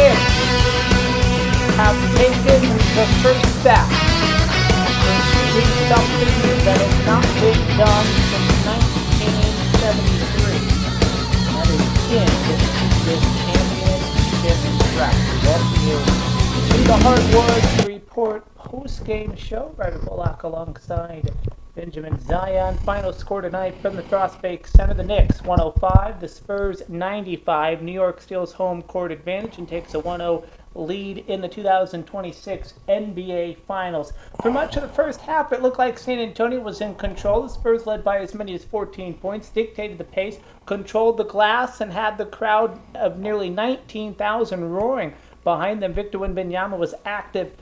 Knicks have taken the first step in shooting something that has not been done since 1973. That is in this championship track. Welcome you to the Hardwood Report post-game show. Ryder Bullock alongside Benjamin Zion. Final score tonight from the Frostbake Center. The Knicks 105, the Spurs 95. New York steals home court advantage and takes a 1-0 lead in the 2026 NBA Finals. For much of the first half, it looked like San Antonio was in control. The Spurs led by as many as 14 points, dictated the pace, controlled the glass, and had the crowd of nearly 19,000 roaring behind them. Victor Wembanyama was active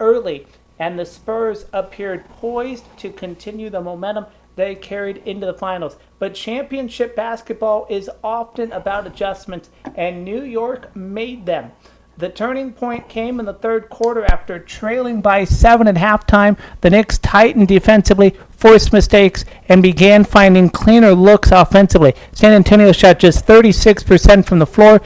early, and the Spurs appeared poised to continue the momentum they carried into the finals. But championship basketball is often about adjustments, and New York made them. The turning point came in the third quarter after trailing by 7 at halftime. The Knicks tightened defensively, forced mistakes, and began finding cleaner looks offensively. San Antonio shot just 36% from the floor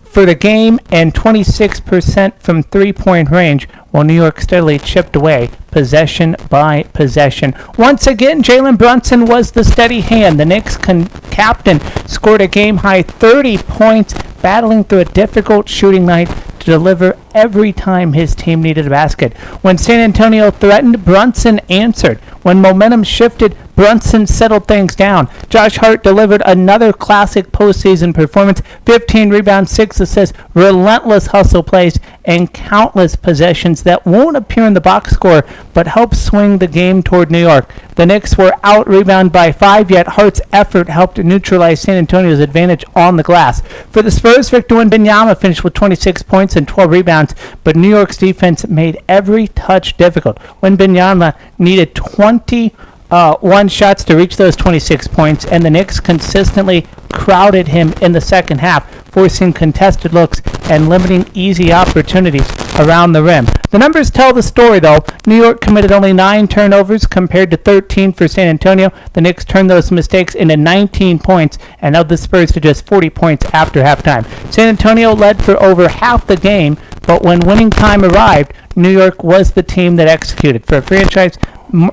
for the game and 26% from three-point range, while New York steadily chipped away possession by possession. Once again, Jalen Brunson was the steady hand. The Knicks captain scored a game-high 30 points, battling through a difficult shooting night to deliver every time his team needed a basket. When San Antonio threatened, Brunson answered. When momentum shifted, Brunson settled things down. Josh Hart delivered another classic postseason performance, 15 rebounds, 6 assists, relentless hustle plays, and countless possessions that won't appear in the box score but help swing the game toward New York. The Knicks were out-rebounded by 5, yet Hart's effort helped neutralize San Antonio's advantage on the glass. For the Spurs, Victor Wembanyama finished with 26 points and 12 rebounds, but New York's defense made every touch difficult. Wembanyama needed 21 shots to reach those 26 points, and the Knicks consistently crowded him in the second half, forcing contested looks and limiting easy opportunities around the rim. The numbers tell the story, though. New York committed only 9 turnovers compared to 13 for San Antonio. The Knicks turned those mistakes into 19 points and held the Spurs to just 40 points after halftime. San Antonio led for over half the game, but when winning time arrived, New York was the team that executed. For a franchise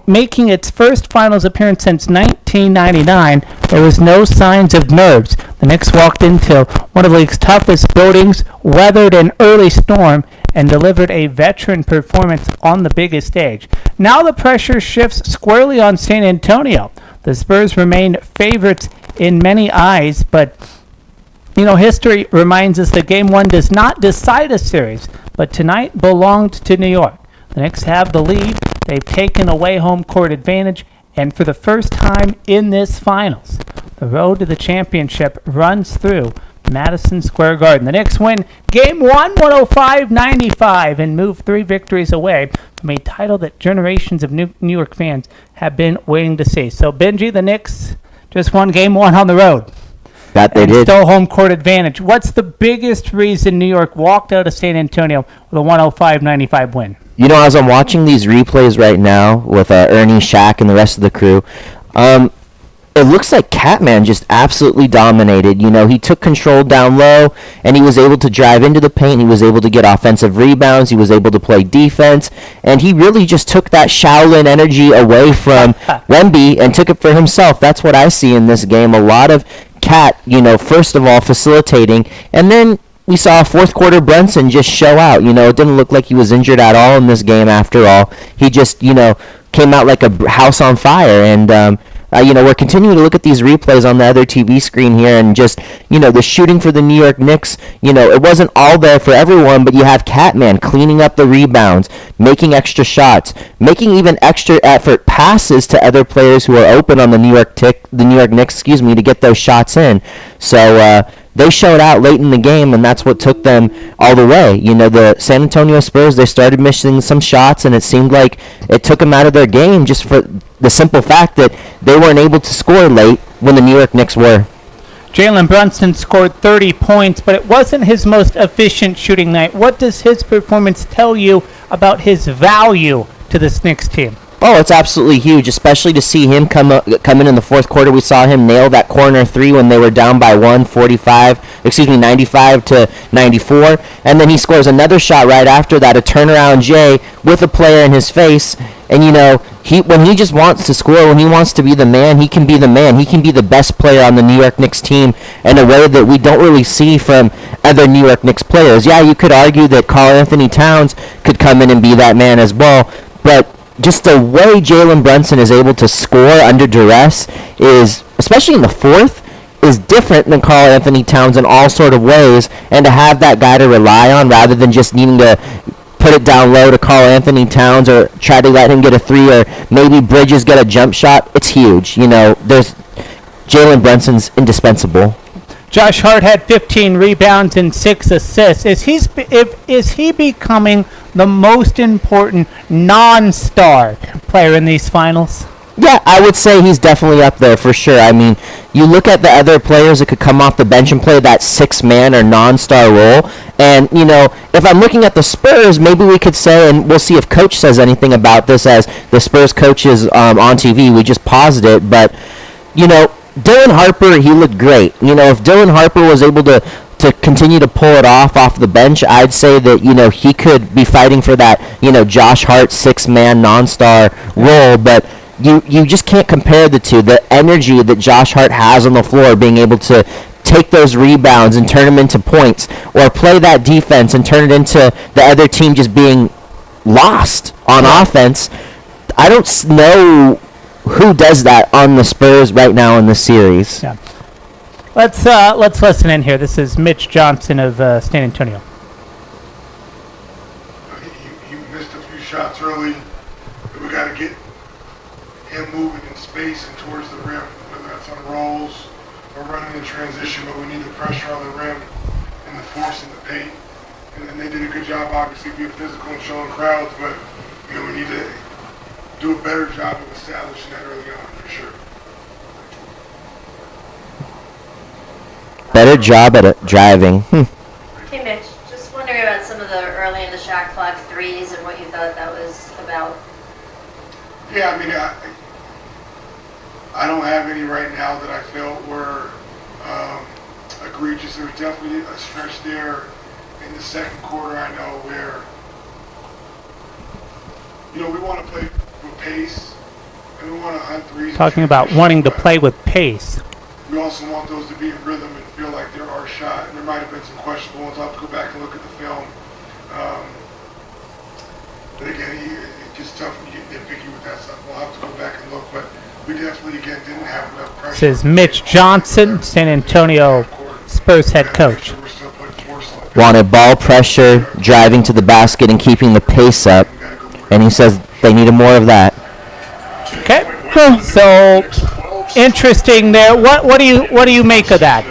making its first finals appearance since 1999, there was no signs of nerves. The Knicks walked into one of the league's toughest buildings, weathered an early storm, and delivered a veteran performance on the biggest stage. Now the pressure shifts squarely on San Antonio. The Spurs remain favorites in many eyes, but history reminds us that Game 1 does not decide a series, but tonight belonged to New York. The Knicks have the lead. They've taken away home court advantage, and for the first time in this finals, the road to the championship runs through Madison Square Garden. The Knicks win Game 1, 105-95, and move 3 victories away from a title that generations of New York fans have been waiting to see. So, Benji, the Knicks just won Game 1 on the road. That they did. Still home court advantage. What's the biggest reason New York walked out of San Antonio with a 105-95 win? As I'm watching these replays right now with Ernie, Shaq, and the rest of the crew, it looks like Catman just absolutely dominated. He took control down low, and he was able to drive into the paint. He was able to get offensive rebounds. He was able to play defense, and he really just took that Shaolin energy away from Wemby and took it for himself. That's what I see in this game. A lot of Cat, first of all, facilitating, and then we saw fourth quarter Brunson just show out. It didn't look like he was injured at all in this game after all. He just, came out like a house on fire. And, we're continuing to look at these replays on the other TV screen here, and just, the shooting for the New York Knicks, it wasn't all there for everyone, but you have Catman cleaning up the rebounds, making extra shots, making even extra effort passes to other players who are open on the New York Knicks, to get those shots in. So, they showed out late in the game, and that's what took them all the way. The San Antonio Spurs, they started missing some shots, and it seemed like it took them out of their game just for the simple fact that they weren't able to score late when the New York Knicks were. Jalen Brunson scored 30 points, but it wasn't his most efficient shooting night. What does his performance tell you about his value to this Knicks team? Oh, it's absolutely huge, especially to see him come in the fourth quarter. We saw him nail that corner three when they were down by 95 to 94, and then he scores another shot right after that, a turnaround J with a player in his face. And when he just wants to score, when he wants to be the man, he can be the man. He can be the best player on the New York Knicks team in a way that we don't really see from other New York Knicks players. Yeah, you could argue that Karl Anthony Towns could come in and be that man as well, but just the way Jalen Brunson is able to score under duress is, especially in the fourth, is different than Karl Anthony Towns in all sort of ways, and to have that guy to rely on rather than just needing to put it down low to Karl Anthony Towns or try to let him get a three or maybe Bridges get a jump shot, it's huge. There's Jalen Brunson's indispensable. Josh Hart had 15 rebounds and 6 assists. Is he becoming the most important non-star player in these finals? Yeah, I would say he's definitely up there for sure. I mean, you look at the other players that could come off the bench and play that six-man or non-star role, and, if I'm looking at the Spurs, maybe we could say, and we'll see if Coach says anything about this as the Spurs coach is on TV. We just paused it, but, Dylan Harper, he looked great. If Dylan Harper was able to continue to pull it off the bench, I'd say that, he could be fighting for that, Josh Hart six-man non-star role, but you just can't compare the two. The energy that Josh Hart has on the floor, being able to take those rebounds and turn them into points, or play that defense and turn it into the other team just being lost on offense. I don't know who does that on the Spurs right now in the series. Yeah. Let's listen in here. This is Mitch Johnson of San Antonio. He missed a few shots early. We got to get him moving in space and towards the rim, whether that's on rolls or running in transition, but we need the pressure on the rim and the force in the paint. And then they did a good job, obviously, being physical and showing crowds, but we need to do a better job of establishing that early on, for sure. Better job at driving. Hey Mitch, just wondering about some of the early in the shot clock threes and what you thought that was about. Yeah, I don't have any right now that I felt were egregious. There was definitely a stretch there in the second quarter, I know, where we want to play with pace and we want to hunt threes. Talking about wanting to play with pace. We also want those to be in rhythm and feel like they're our shot. And there might have been some questionable ones. I'll have to go back and look at the film. But again, it's just tough when you get nitpicky with that stuff. We'll have to go back and look. But we definitely, again, didn't have enough pressure. This is Mitch Johnson, San Antonio Spurs head coach. Wanted ball pressure, driving to the basket, and keeping the pace up. And he says they needed more of that. Okay, cool. So interesting there. What do you make of that?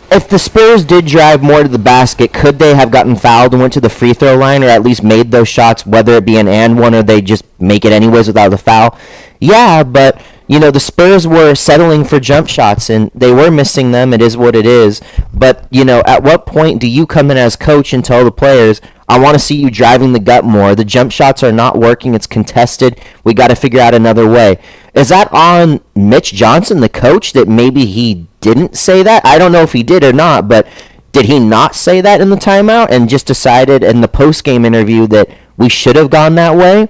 If the Spurs did drive more to the basket, could they have gotten fouled and went to the free throw line, or at least made those shots, whether it be an and one or they just make it anyways without the foul? Yeah, but the Spurs were settling for jump shots, and they were missing them. It is what it is. But, at what point do you come in as coach and tell the players, I want to see you driving the gut more. The jump shots are not working. It's contested. We got to figure out another way. Is that on Mitch Johnson, the coach, that maybe he didn't say that? I don't know if he did or not, but did he not say that in the timeout and just decided in the post-game interview that we should have gone that way?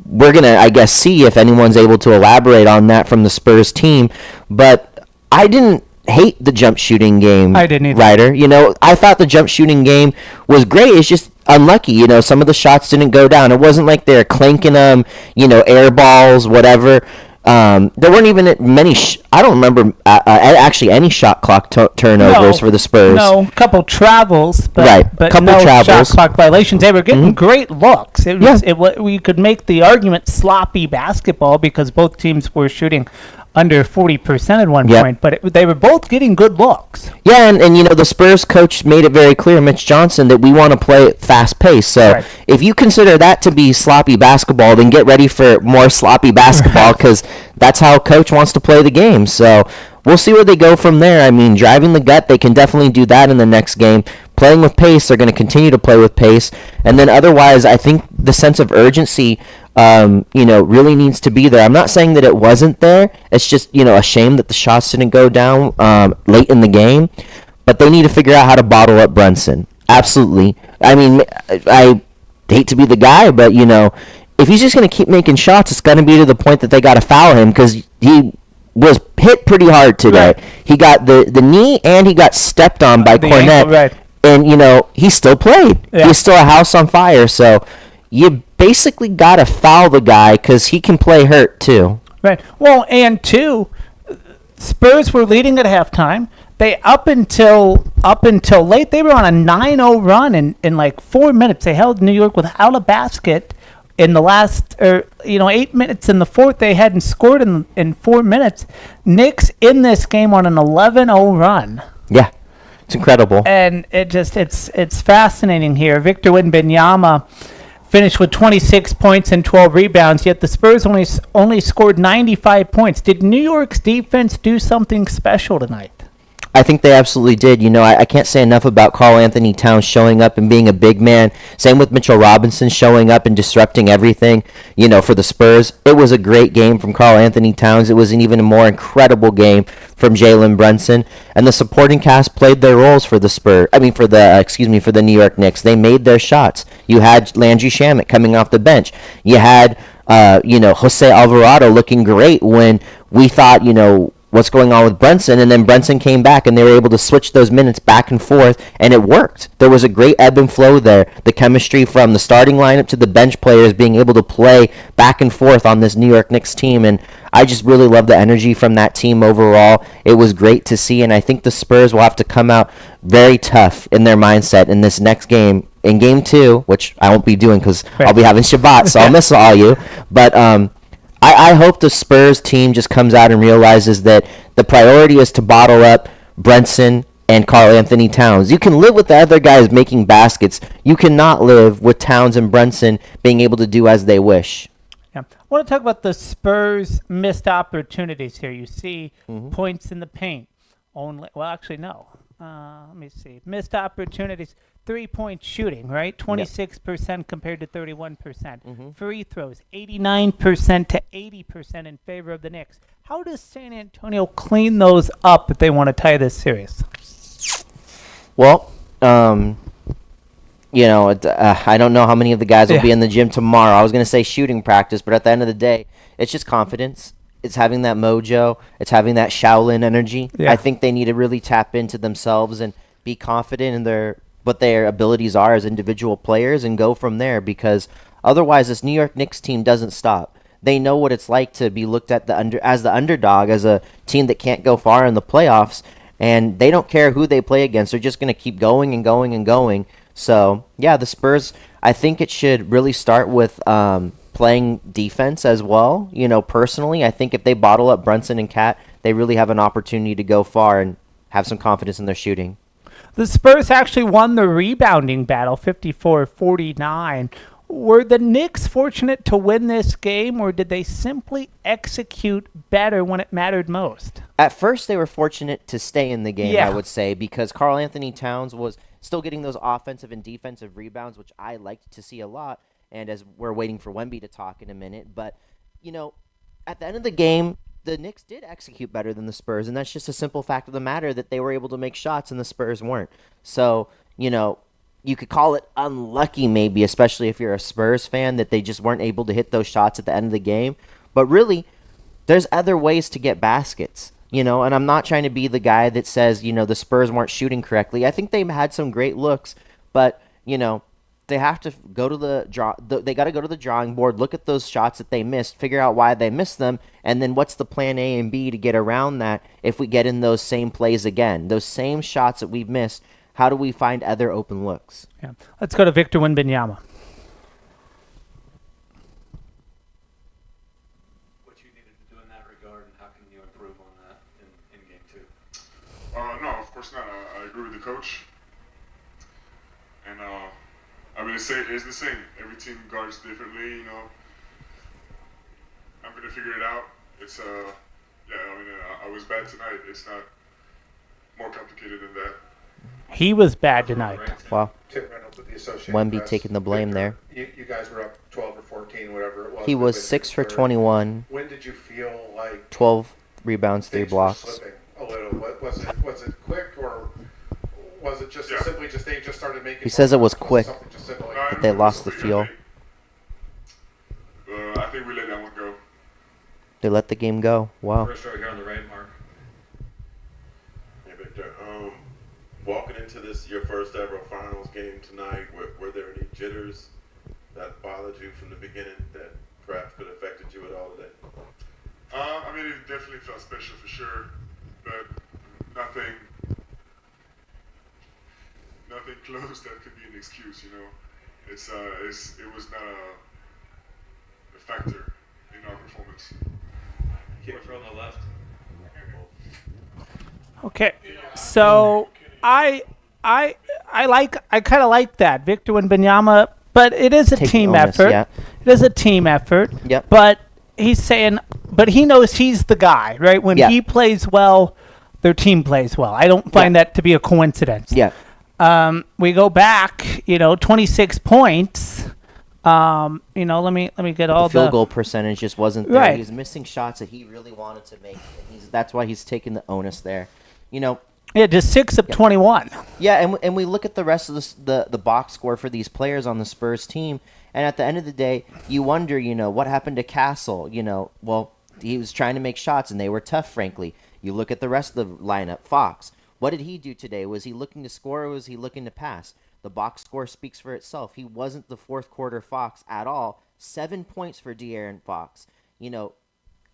We're going to, I guess, see if anyone's able to elaborate on that from the Spurs team. But I didn't hate the jump shooting game. I didn't either. Ryder. I thought the jump shooting game was great. It's just unlucky. Some of the shots didn't go down. It wasn't like they're clanking them, air balls, whatever. There weren't even many. I don't remember actually any shot clock turnovers for the Spurs. No, a couple travels, but, right. but couple no travels. shot clock violations. They were getting great looks. We could make the argument sloppy basketball because both teams were shooting under 40% at one point, but they were both getting good looks. Yeah, and the Spurs coach made it very clear, Mitch Johnson, that we want to play fast pace. So if you consider that to be sloppy basketball, then get ready for more sloppy basketball because that's how coach wants to play the game. So we'll see where they go from there. Driving the gut, they can definitely do that in the next game. playing with pace. They're going to continue to play with pace. And then otherwise, I think the sense of urgency, really needs to be there. I'm not saying that it wasn't there. It's just, a shame that the shots didn't go down late in the game. But they need to figure out how to bottle up Brunson. Absolutely. I mean, I hate to be the guy, but, if he's just going to keep making shots, it's going to be to the point that they got to foul him because he was hit pretty hard today. Right. He got the knee and he got stepped on by The Cornette. ankle, right. And, he still played. Yeah. He's still a house on fire. So you basically got to foul the guy because he can play hurt too. Right. Well, and two, Spurs were leading at halftime. They up until late, they were on a 9-0 run in like 4 minutes. They held New York without a basket in the last 8 minutes in the fourth. They hadn't scored in 4 minutes. Knicks in this game on an 11-0 run. Yeah. It's incredible. And it's fascinating here. Victor Wembanyama finished with 26 points and 12 rebounds, yet the Spurs only scored 95 points. Did New York's defense do something special tonight? I think they absolutely did. I can't say enough about Karl Anthony Towns showing up and being a big man. Same with Mitchell Robinson showing up and disrupting everything, for the Spurs. It was a great game from Karl Anthony Towns. It was an even more incredible game from Jalen Brunson. And the supporting cast played their roles for the for the New York Knicks. They made their shots. You had Landry Shamet coming off the bench. You had, Jose Alvarado looking great when we thought, what's going on with Brunson, and then Brunson came back and they were able to switch those minutes back and forth, and it worked. There was a great ebb and flow there. The chemistry from the starting lineup to the bench players being able to play back and forth on this New York Knicks team, and I just really love the energy from that team overall. It was great to see, and I think the Spurs will have to come out very tough in their mindset in this next game. In game 2, which I won't be doing because I'll be having Shabbat, so I'll miss all you, but I hope the Spurs team just comes out and realizes that the priority is to bottle up Brunson and Karl Anthony Towns. You can live with the other guys making baskets. You cannot live with Towns and Brunson being able to do as they wish. Yeah. I want to talk about the Spurs' missed opportunities here. You see points in the paint. Let me see. Missed opportunities. 3-point shooting, right? 26% compared to 31%. Free throws, 89% to 80% in favor of the Knicks. How does San Antonio clean those up if they want to tie this series? Well, I don't know how many of the guys will be in the gym tomorrow. I was going to say shooting practice, but at the end of the day, it's just confidence. It's having that mojo. It's having that Shaolin energy. Yeah. I think they need to really tap into themselves and be confident in what their abilities are as individual players and go from there, because otherwise this New York Knicks team doesn't stop. They know what it's like to be looked at as the underdog, as a team that can't go far in the playoffs, and they don't care who they play against. They're just going to keep going and going and going. So, yeah, the Spurs, I think it should really start with playing defense as well. Personally, I think if they bottle up Brunson and Cat, they really have an opportunity to go far and have some confidence in their shooting. The Spurs actually won the rebounding battle, 54-49. Were the Knicks fortunate to win this game, or did they simply execute better when it mattered most? At first, they were fortunate to stay in the game, I would say, because Karl Anthony Towns was still getting those offensive and defensive rebounds, which I liked to see a lot, and as we're waiting for Wemby to talk in a minute. But, at the end of the game, the Knicks did execute better than the Spurs, and that's just a simple fact of the matter that they were able to make shots and the Spurs weren't. So, you could call it unlucky maybe, especially if you're a Spurs fan, that they just weren't able to hit those shots at the end of the game. But really, there's other ways to get baskets, and I'm not trying to be the guy that says, the Spurs weren't shooting correctly. I think they had some great looks, but, they have to go to they got to go to the drawing board, look at those shots that they missed, figure out why they missed them, and then what's the plan A and B to get around that if we get in those same plays again, those same shots that we've missed. How do we find other open looks? Yeah. Let's go to Victor Wembanyama. What you needed to do in that regard, and how can you improve on that in game 2? No, of course not. I agree with the coach. And it's the same. Every team guards differently, I'm going to figure it out. It's, I was bad tonight. It's not more complicated than that. He was bad tonight. Wow. Tim Reynolds with the Associated Wemby Press. taking the blame there. You guys were up 12 or 14, whatever it was. He was midway 6 through for the third. 21, When did you feel like 12 rebounds, 3 things were blocks. slipping a little? Was it quick, or was it just simply just they just started making? He says it was something quick. just simple like- No, But they lost the we- feel. I think we let that one go. They let the game go. Wow. First row here on the right, Mark. Hey, Victor, walking into this, your first ever finals game tonight, were there any jitters that bothered you from the beginning that perhaps could have affected you at all today? I mean, it definitely felt special for sure, but nothing close that could be an excuse. You know, it was not a factor in our performance. Fourth row on the left. Okay, so I kind of like that Victor Wembanyama, but it is a Taking team onus, effort. yeah. It is a team effort. Yep. But he's saying, but he knows he's the guy, right? When Yeah. he plays well, their team plays well. I don't find that to be a coincidence. Yeah. We go back, 26 points. Let me get all The field goal percentage just wasn't there. Right. He was missing shots that he really wanted to make. And that's why he's taking the onus there. Yeah, just 6 of 21. Yeah, and we look at the rest of the box score for these players on the Spurs team, and at the end of the day, you wonder, what happened to Castle? Well, he was trying to make shots, and they were tough, frankly. You look at the rest of the lineup. Fox, what did he do today? Was he looking to score, or was he looking to pass? The box score speaks for itself. He wasn't the fourth quarter Fox at all. 7 points for De'Aaron Fox.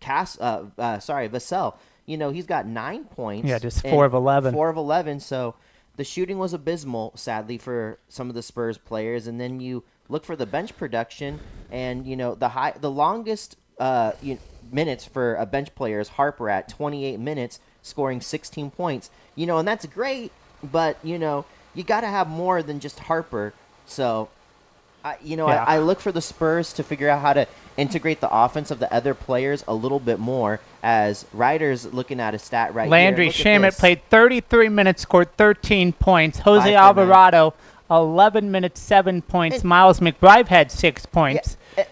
Vassell. He's got 9 points. Yeah, just and 4 of 11. 4 of 11. So the shooting was abysmal, sadly, for some of the Spurs players. And then you look for the bench production, and the longest minutes for a bench player is Harper at 28 minutes, scoring 16 points. And that's great, but you got to have more than just Harper. So I look for the Spurs to figure out how to integrate the offense of the other players a little bit more. As Ryder's looking at a stat right Landry here. Look at Shamet this. played 33 minutes, scored 13 points. Jose 5 for 9. Alvarado, 11 minutes, 7 points. And- Miles McBride had 6 points. Yeah,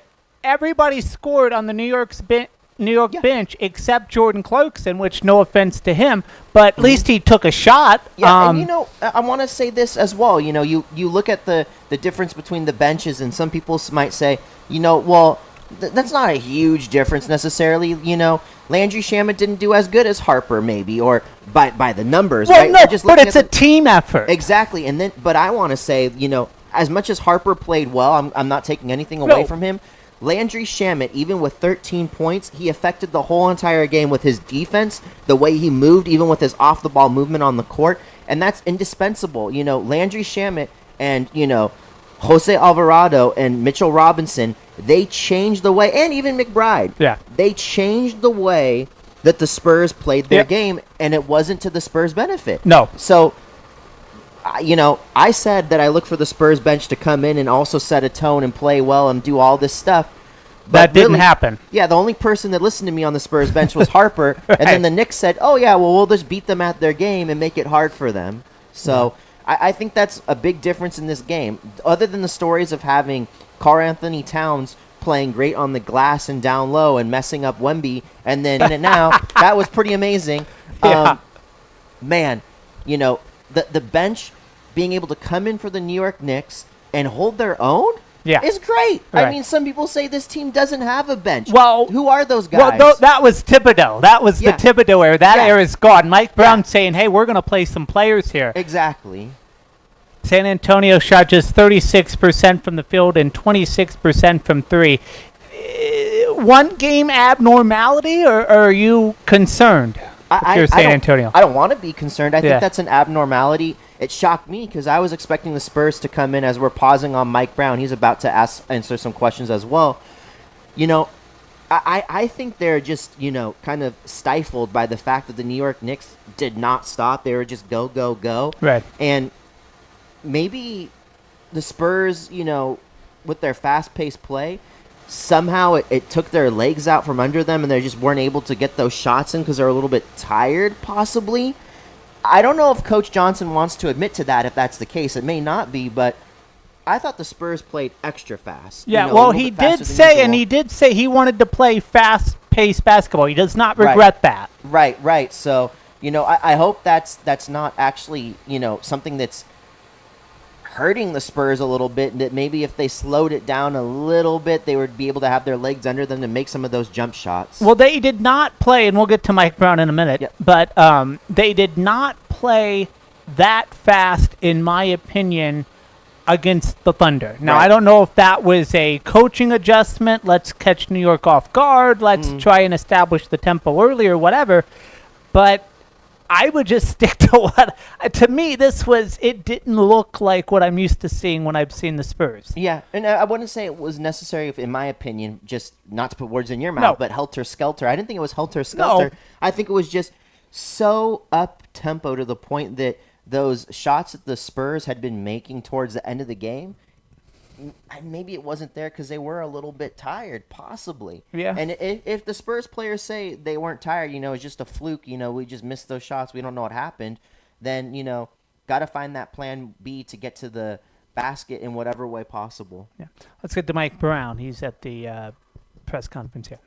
Everybody scored on the New York Yeah. bench except Jordan Clarkson, which no offense to him, but at least he took a shot. Yeah, and I want to say this as well. You look at the difference between the benches, and some people might say, that's not a huge difference necessarily. Landry Shamet didn't do as good as Harper, maybe, or by the numbers. Well, right? no, We're just but looking it's at a team effort. Exactly, but I want to say, as much as Harper played well, I'm not taking anything away No. from him. Landry Shamet, even with 13 points, he affected the whole entire game with his defense, the way he moved, even with his off-the-ball movement on the court, and that's indispensable. Landry Shamet and, Jose Alvarado and Mitchell Robinson, they changed the way, and even McBride. Yeah. They changed the way that the Spurs played their Yeah. game, and it wasn't to the Spurs' benefit. No. So, I said that I look for the Spurs bench to come in and also set a tone and play well and do all this stuff. That didn't happen. Yeah, the only person that listened to me on the Spurs bench was Harper, and then Right. the Knicks said, "Oh yeah, well we'll just beat them at their game and make it hard for them." So I think that's a big difference in this game. Other than the stories of having Karl Anthony Towns playing great on the glass and down low and messing up Wemby, and then in and out, that was pretty amazing. Yeah. Man, the bench being able to come in for the New York Knicks and hold their own. Yeah. Is great. I Right. mean, some people say this team doesn't have a bench. Well, who are those guys? Well, that was Thibodeau. That was Yeah. the Thibodeau era. That Yeah. era's gone. Mike Brown Yeah. saying, hey, we're going to play some players here. Exactly. San Antonio shot just 36% from the field and 26% from three. One game abnormality, or are you concerned if you're San Antonio? I don't want to be concerned. I Yeah. think that's an abnormality. It shocked me because I was expecting the Spurs to come in as we're pausing on Mike Brown. He's about to answer some questions as well. I think they're just, kind of stifled by the fact that the New York Knicks did not stop. They were just go, go, go. Right. And maybe the Spurs, with their fast-paced play, somehow it took their legs out from under them and they just weren't able to get those shots in because they're a little bit tired, possibly. I don't know if Coach Johnson wants to admit to that if that's the case. It may not be, but I thought the Spurs played extra fast. Yeah, You know, a well, little he bit faster did than say, usual. and he did say he wanted to play fast-paced basketball. He does not regret that. Right. So, I hope that's not actually, something that's hurting the Spurs a little bit, and that maybe if they slowed it down a little bit, they would be able to have their legs under them to make some of those jump shots. Well, they did not play, and we'll get to Mike Brown in a minute, Yep. but they did not play that fast, in my opinion, against the Thunder. Now, Right. I don't know if that was a coaching adjustment. Let's catch New York off guard. Let's try and establish the tempo early or whatever. But I would just stick to what, to me, it didn't look like what I'm used to seeing when I've seen the Spurs. Yeah, and I wouldn't say it was necessary, in my opinion, just not to put words in your mouth, No. but helter-skelter. I didn't think it was helter-skelter. No. I think it was just so up-tempo to the point that those shots that the Spurs had been making towards the end of the game, and maybe it wasn't there because they were a little bit tired, possibly. Yeah. And if the Spurs players say they weren't tired, it's just a fluke, we just missed those shots, we don't know what happened, then, got to find that plan B to get to the basket in whatever way possible. Yeah. Let's get to Mike Brown. He's at the press conference here.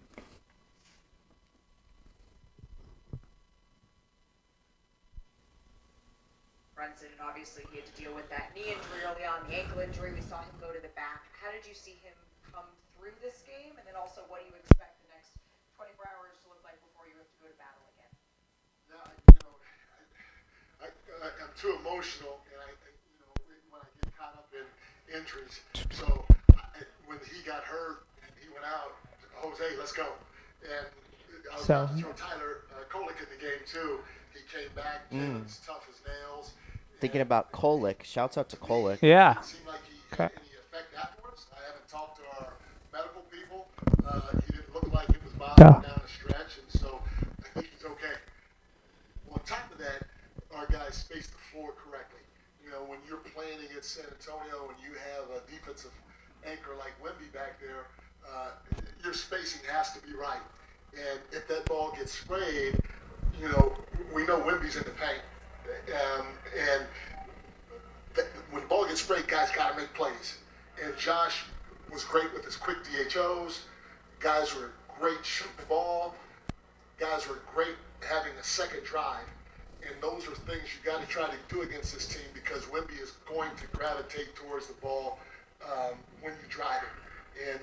Brunson, and obviously he had to deal with that knee injury early on, the ankle injury. We saw him go to the back. How did you see him come through this game? And then also, what do you expect the next 24 hours to look like before you have to go to battle again? I'm too emotional, and when I get caught up in injuries. So when he got hurt and he went out, Jose, let's go. And I was about to throw Tyler Kolek in the game too. He came back, Jalen's tough as nails. Thinking about Kolek. Shouts out to Kolek. Yeah. It seemed like he had any effect afterwards. I haven't talked to our medical people. He didn't look like he was bobbing down the stretch, and so I think he's okay. On top of that, our guys spaced the floor correctly. When you're playing against San Antonio and you have a defensive anchor like Wemby back there, your spacing has to be right. And if that ball gets sprayed, we know Wemby's in the paint. And when the ball gets sprayed, guys got to make plays. And Josh was great with his quick DHOs. Guys were great shooting the ball. Guys were great having a second drive. And those are things you got to try to do against this team because Wemby is going to gravitate towards the ball when you drive it. And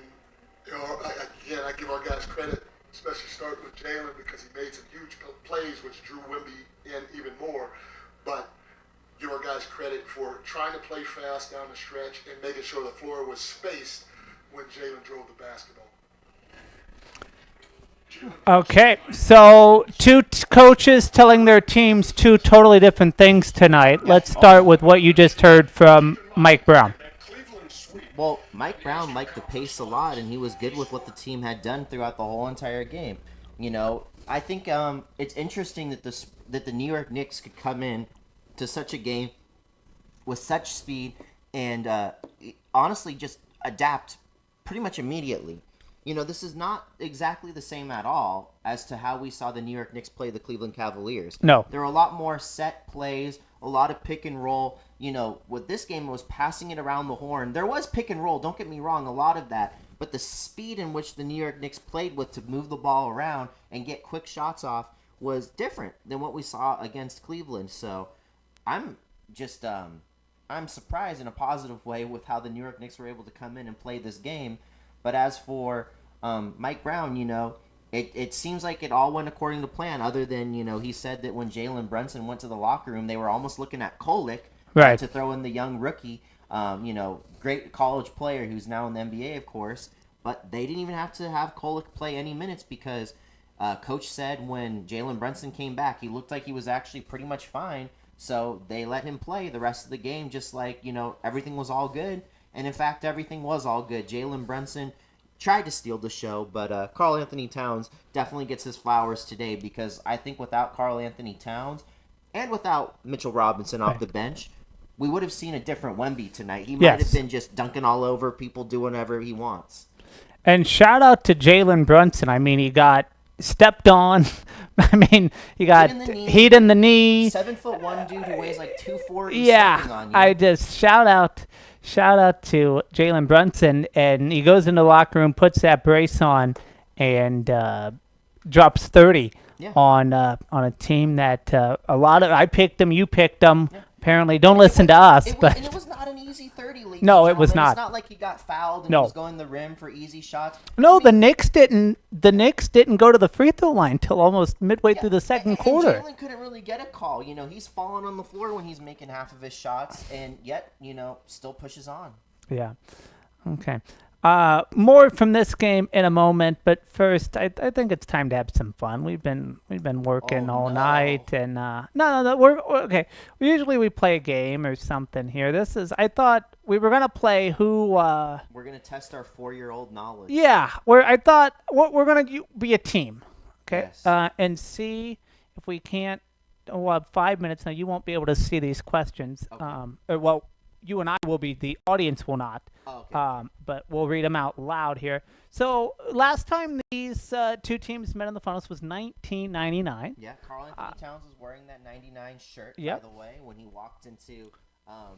again, I give our guys credit, especially starting with Jalen because he made some huge plays which drew Wemby in even more. But give our guys credit for trying to play fast down the stretch and making sure the floor was spaced when Jalen drove the basketball. Okay, so two coaches telling their teams two totally different things tonight. Let's start with what you just heard from Mike Brown. Well, Mike Brown liked the pace a lot, and he was good with what the team had done throughout the whole entire game. I think it's interesting that the New York Knicks could come in to such a game with such speed and honestly just adapt pretty much immediately. This is not exactly the same at all as to how we saw the New York Knicks play the Cleveland Cavaliers. No. There were a lot more set plays, a lot of pick and roll. With this game, it was passing it around the horn. There was pick and roll, don't get me wrong, a lot of that. But the speed in which the New York Knicks played with to move the ball around and get quick shots off was different than what we saw against Cleveland. So I'm just I'm surprised in a positive way with how the New York Knicks were able to come in and play this game. But as for Mike Brown, it seems like it all went according to plan, other than, he said that when Jalen Brunson went to the locker room, they were almost looking at Kolek to throw in the young rookie, great college player who's now in the NBA, of course. But they didn't even have to have Kolek play any minutes because Coach said when Jalen Brunson came back, he looked like he was actually pretty much fine. So they let him play the rest of the game just like, everything was all good. And, in fact, everything was all good. Jalen Brunson tried to steal the show, but Karl Anthony Towns definitely gets his flowers today because I think without Karl Anthony Towns and without Mitchell Robinson off the bench, we would have seen a different Wemby tonight. He might have been just dunking all over people, doing whatever he wants. And shout out to Jalen Brunson. I mean, he got stepped on. I mean, you got in the knee. heat in the knee. 7'1" dude who weighs like 240. Yeah, stepping on you. I just shout out to Jalen Brunson, and he goes into the locker room, puts that brace on, and drops 30 Yeah. on a team that I picked him, you picked him. Yeah. Apparently, don't listen to us. And But it was not an easy 30, ladies No, and it was gentlemen. not. It's not like he got fouled and No. he was going the rim for easy shots. no, the Knicks didn't. The Knicks didn't go to the free throw line till almost midway through the second quarter. And Jalen couldn't really get a call. He's falling on the floor when he's making half of his shots, and yet, still pushes on. Yeah. Okay. More from this game in a moment, but first, I think it's time to have some fun. We've been working all night, and no, we're okay. Usually we play a game or something here. I thought we were gonna play who. We're gonna test our 4-year-old knowledge. Yeah, I thought we're gonna be a team, okay, Yes. and see if we can't. We'll have 5 minutes now. You won't be able to see these questions. Okay. You and I will be. The audience will not. Oh, okay. But we'll read them out loud here. So last time these two teams met in the finals was 1999. Yeah, Karl Anthony Towns was wearing that 99 shirt, Yep. by the way, when he walked into an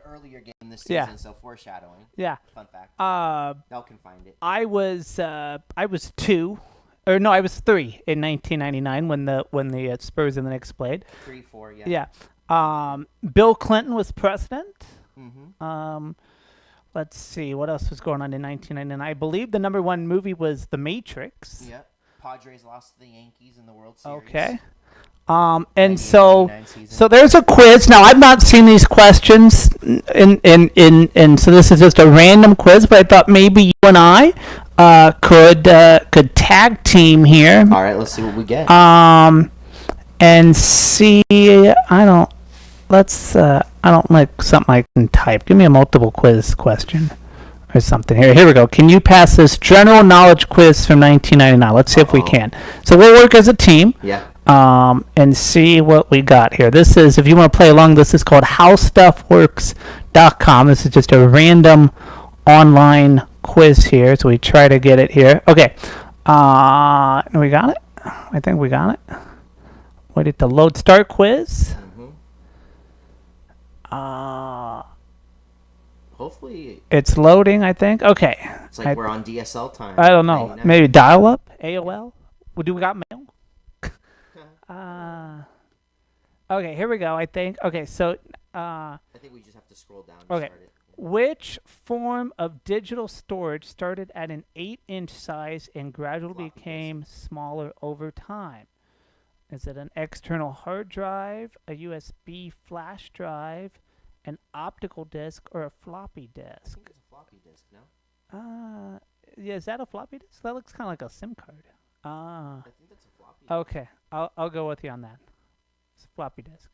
earlier game this season, Yeah. so foreshadowing. Yeah. Fun fact. Y'all can find it. I was 2, or no, I was 3 in 1999 when the Spurs and the Knicks played. 3-4, yeah. Yeah. Bill Clinton was president. Mm-hmm. Let's see what else was going on in 1999. I believe the number one movie was The Matrix. Yep. Padres lost to the Yankees in the World Series. Okay. And so 1989 season. so there's a quiz. Now I've not seen these questions in so this is just a random quiz, but I thought maybe you and I could tag team here. All right, let's see what we get. And see, I don't like something I can type. Give me a multiple quiz question or something. Here we go. Can you pass this general knowledge quiz from 1999? Let's see if we can. So we'll work as a team. Yeah. And see what we got here. This is, if you want to play along, this is called HowStuffWorks.com. This is just a random online quiz here. So we try to get it here. Okay. We got it? I think we got it. Waited to load. Start quiz. Hopefully It's loading, I think. Okay. it's like we're on DSL time. I don't know. 99. Maybe dial up? AOL? Do we got mail? Okay, here we go, I think. Okay, so I think we just have to scroll down to Okay. start it. which form of digital storage started at an 8-inch size and gradually Floppy became smaller over time? Is it an external hard drive, a USB flash drive, an optical disk, or a floppy I disk? think it's a floppy disk, no? Yeah, is that a floppy disk? That looks kind of like a SIM card. I think that's a floppy disk. Okay, I'll go with you on that. It's a floppy disk.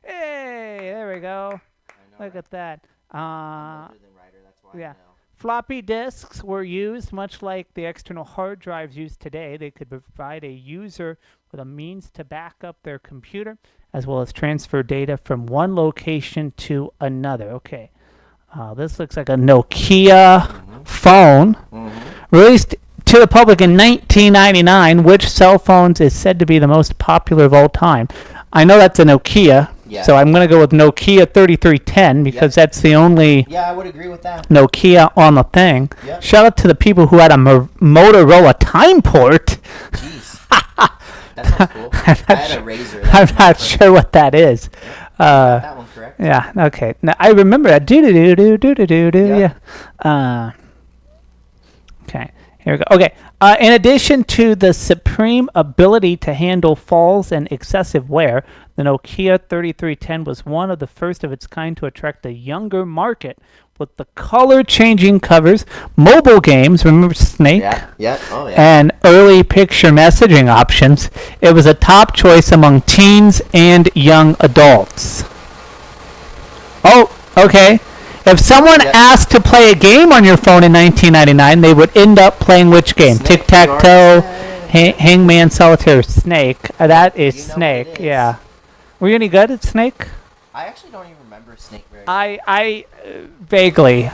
Hey, there we go. I know, Look right? at that. I'm older than Ryder, that's why yeah. I know. Floppy disks were used much like the external hard drives used today. They could provide a user with a means to back up their computer as well as transfer data from one location to another. Okay. This looks like a Nokia phone. Released to the public in 1999, which cell phones is said to be the most popular of all time? I know that's a Nokia, Yeah. so I'm going to go with Nokia 3310 because that's the only Yeah, I would agree with that. Nokia on the thing. Yep. Shout out to the people who had a Motorola time port. Jeez. That sounds cool. I had a Razor. That I'm was my not first- sure what that is. That one correct. Yeah, okay. Now, I remember that. Do-do-do-do-do-do-do. Yep. Yeah. Okay, here we go. Okay. In addition to the supreme ability to handle falls and excessive wear, the Nokia 3310 was one of the first of its kind to attract a younger market with the color-changing covers, mobile games, remember Snake? Yeah. Oh, yeah. And early picture messaging options. It was a top choice among teens and young adults. Oh, okay. If someone Yep. asked to play a game on your phone in 1999, they would end up playing which game? Snake, Tic-tac-toe, you already Hangman, Solitaire, Snake. That is You know what Snake, it is. yeah. Were you any good at Snake? I actually don't even remember Snake very well. I vaguely.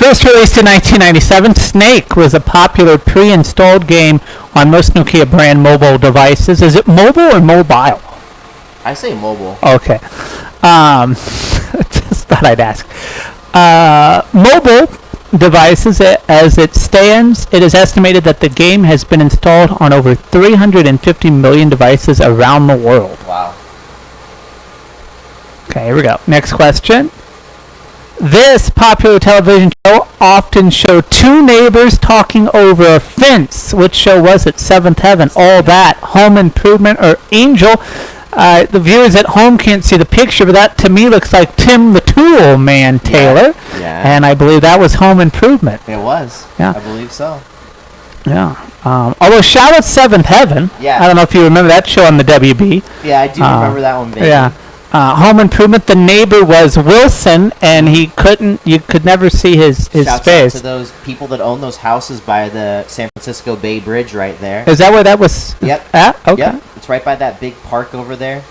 First released in 1997, Snake was a popular pre-installed game on most Nokia brand mobile devices. Is it mobile or mobile? I say mobile. Okay. Just thought I'd ask. Mobile devices, as it stands, it is estimated that the game has been installed on over 350 million devices around the world. Wow. Okay, here we go. Next question. This popular television show often showed two neighbors talking over a fence. Which show was it? Seventh Heaven, All That, Home Improvement, or Angel? The viewers at home can't see the picture, but that to me looks like Tim the Tool Man Taylor. Yeah. And I believe that was Home Improvement. It was. Yeah. I believe so. Yeah. Although shout out Seventh Heaven. Yeah. I don't know if you remember that show on the WB. Yeah, I do remember that one vaguely. Yeah. Home Improvement, the neighbor was Wilson, and you could never see his Shouts face. out to those people that own those houses by the San Francisco Bay Bridge right there. Is that where that was Yep. at? Okay. Yep. It's right by that big park over there.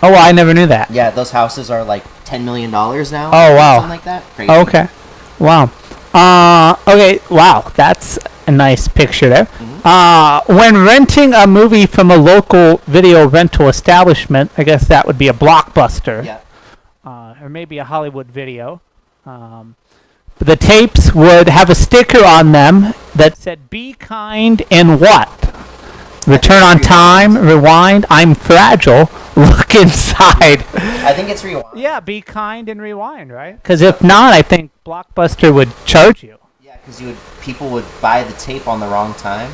Oh, well, I never knew that. Yeah, those houses are like $10 million now. Oh, wow. Something like that. Crazy. Okay. Wow. Okay, wow. That's a nice picture there. When renting a movie from a local video rental establishment, I guess that would be a Blockbuster. Yeah. Or maybe a Hollywood Video. The tapes would have a sticker on them that said, "Be kind and what? Return on time, rewind, I'm fragile, look inside." I think it's rewind. Yeah, be kind and rewind, right? Because if not, I think Blockbuster would charge you. Yeah, because people would buy the tape on the wrong time.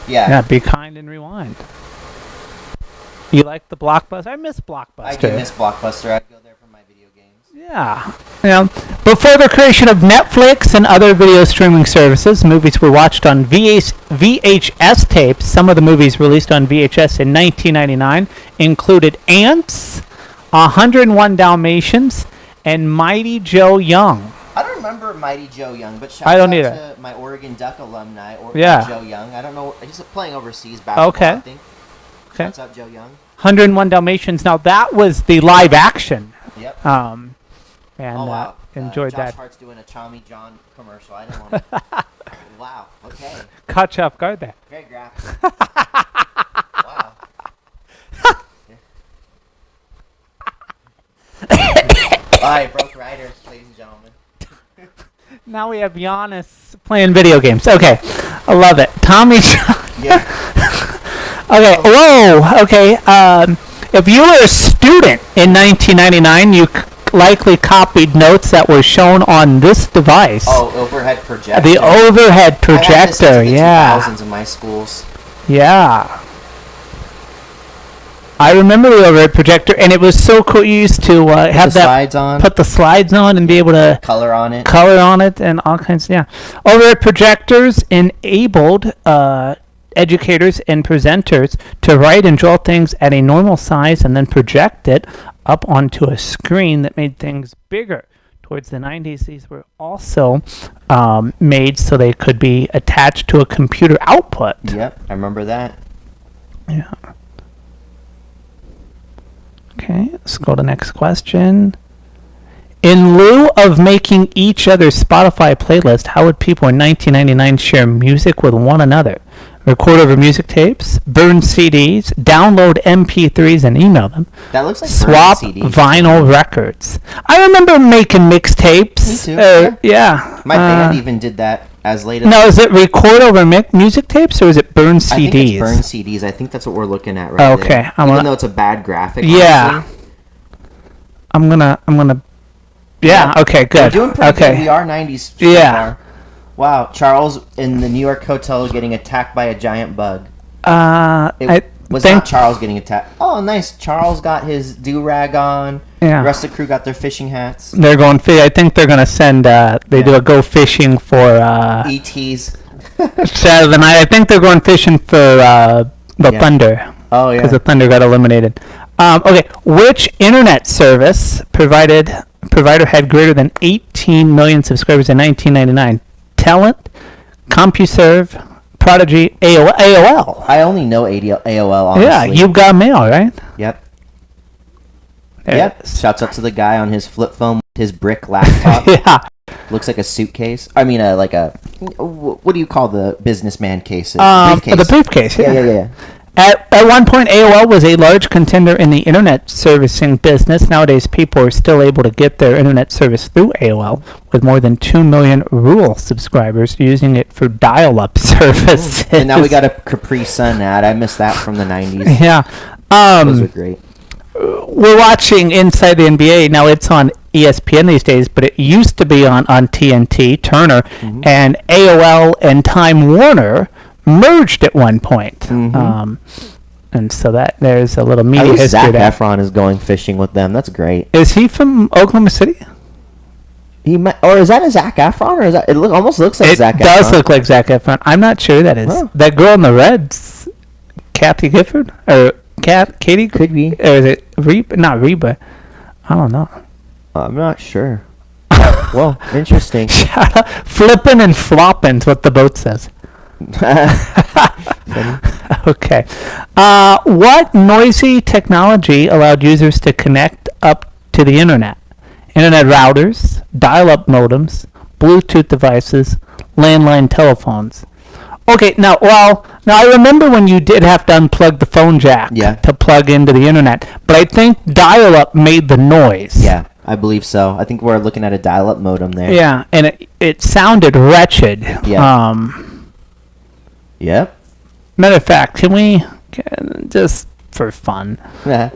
Yeah. Yeah, be kind and rewind. You like the Blockbuster? I miss Blockbuster. I do miss Blockbuster. I'd go there for my video games. Yeah. Before the creation of Netflix and other video streaming services, movies were watched on VHS tapes. Some of the movies released on VHS in 1999 included Ants, 101 Dalmatians, and Mighty Joe Young. I don't remember Mighty Joe Young, but shout I don't out either. to my Oregon Duck alumni, Yeah. Joe Young. I don't know. He's playing overseas basketball, Okay. I think. Okay. Shouts out Joe Young. 101 Dalmatians. Now, that was the live action. Yep. And Oh, wow. enjoyed Josh that. Hart's doing a Tommy John commercial. I didn't want to. Wow. Okay. Caught you off guard there. Very graphic. Wow. All right, Broke Riders, ladies and gentlemen. Now we have Giannis playing video games. Okay, I love it. Tommy John. Yeah. Okay, whoa. Okay, if you were a student in 1999, you likely copied notes that were shown on this device. Oh, overhead projector. The overhead I had this projector. into the Yeah. 2000s in my schools. Yeah. I remember the overhead projector, and it was so cool. You used to have the that slides on. put the slides on and be able to Color on it. color on it and all kinds. Yeah, overhead projectors enabled educators and presenters to write and draw things at a normal size and then project it up onto a screen that made things bigger. Towards the 90s, these were also made so they could be attached to a computer output. Yep, I remember that. Yeah. Okay, let's go to the next question. In lieu of making each other's Spotify playlist, how would people in 1999 share music with one another? Record over music tapes, burn CDs, download MP3s and email them, That looks like swap CD. vinyl records. I remember making mixtapes. Me too, Yeah. My band even did that as late as... Now, is it record over music tapes or is it burn CDs? I think it's burn CDs. I think that's what we're looking at right Okay, there. I'm Even gonna- though it's a bad graphic. Yeah. honestly. I'm gonna. Yeah. Okay. We're Good. doing pretty Okay. good. We are 90s so Yeah. far. Wow, Charles in the New York hotel getting attacked by a giant bug. It I was think. not Charles getting attacked. Oh, nice. Charles got his do-rag on. Yeah. The rest of the crew got their fishing hats. They're going. I think they're gonna send. They do a go fishing for ETs. Saturday night. I think they're going fishing for the Yeah. Thunder Oh, yeah. because the Thunder got eliminated. Okay, which internet service provider had greater than 18 million subscribers in 1999? Talent, CompuServe, Prodigy, AOL. I only know AOL, honestly. Yeah, you've got mail, right? Yep. There it Yep. is. Shouts out to the guy on his flip phone with his brick laptop. Yeah. Looks like a suitcase. I mean, like a what do you call the businessman cases? The briefcase. Yeah. At one point, AOL was a large contender in the internet servicing business. Nowadays, people are still able to get their internet service through AOL, with more than 2 million rural subscribers using it for dial-up services. And now we got a Capri Sun ad. I missed that from the 90s. Yeah. Those were great. We're watching Inside the NBA. Now it's on ESPN these days, but it used to be on TNT, Turner, and AOL and Time Warner merged at one point. And so that there's a little media history Zac there. Efron is going fishing with them. That's great. Is he from Oklahoma City? Or is that a Zac Efron? Or is that almost looks like Zac Efron? It does look like Zac Efron. I'm not sure who that is. Huh. That girl in the Reds, Kathy Gifford? Or Katie? Could be. Or is it Reba? Not Reba. I don't know. I'm not sure. Well, interesting. Flippin' and floppin's what the boat says. Okay. What noisy technology allowed users to connect up to the internet? Internet routers, dial-up modems, Bluetooth devices, landline telephones. Okay, now I remember when you did have to unplug the phone jack to plug into the internet, but I think dial-up made the noise. Yeah, I believe so. I think we're looking at a dial-up modem there. Yeah, and it sounded wretched. Yeah. Yep. Matter of fact, can we just for fun? Yeah.